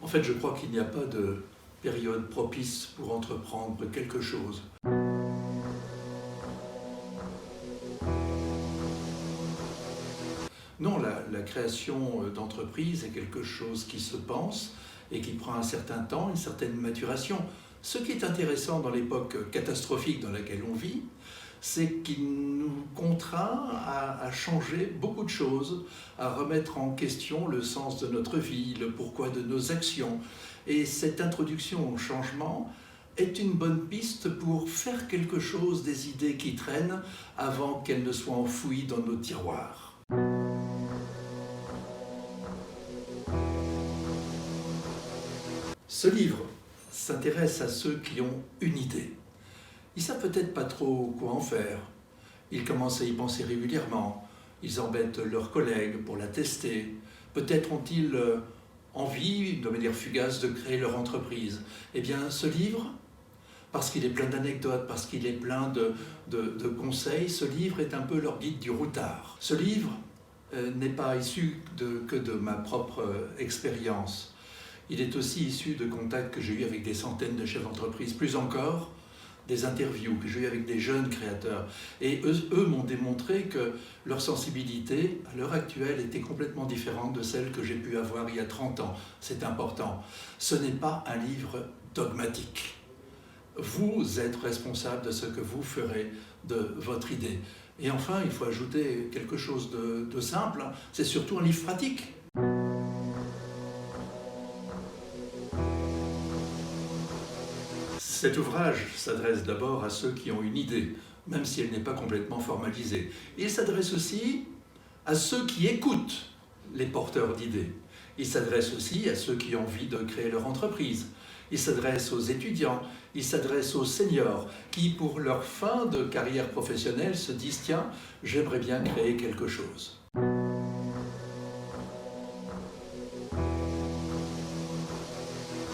fait, je crois qu'il n'y a pas de période propice pour entreprendre quelque chose. Non, la création d'entreprise est quelque chose qui se pense et qui prend un certain temps, une certaine maturation. Ce qui est intéressant dans l'époque catastrophique dans laquelle on vit, c'est qu'il nous contraint à changer beaucoup de choses, à remettre en question le sens de notre vie, le pourquoi de nos actions. Et cette introduction au changement est une bonne piste pour faire quelque chose des idées qui traînent avant qu'elles ne soient enfouies dans nos tiroirs. Ce livre s'intéresse à ceux qui ont une idée. Ils ne savent peut-être pas trop quoi en faire. Ils commencent à y penser régulièrement. Ils embêtent leurs collègues pour la tester. Peut-être ont-ils envie, de manière fugace, de créer leur entreprise. Eh bien, ce livre, parce qu'il est plein d'anecdotes, parce qu'il est plein de conseils, ce livre est un peu leur guide du routard. Ce livre n'est pas issu que de ma propre expérience. Il est aussi issu de contacts que j'ai eus avec des centaines de chefs d'entreprise, plus encore des interviews que j'ai eues avec des jeunes créateurs. Et eux m'ont démontré que leur sensibilité, à l'heure actuelle, était complètement différente de celle que j'ai pu avoir il y a 30 ans. C'est important. Ce n'est pas un livre dogmatique. Vous êtes responsable de ce que vous ferez de votre idée. Et enfin, il faut ajouter quelque chose de simple, c'est surtout un livre pratique. Cet ouvrage s'adresse d'abord à ceux qui ont une idée, même si elle n'est pas complètement formalisée. Il s'adresse aussi à ceux qui écoutent les porteurs d'idées. Il s'adresse aussi à ceux qui ont envie de créer leur entreprise. Il s'adresse aux étudiants, il s'adresse aux seniors qui, pour leur fin de carrière professionnelle, se disent « Tiens, j'aimerais bien créer quelque chose ».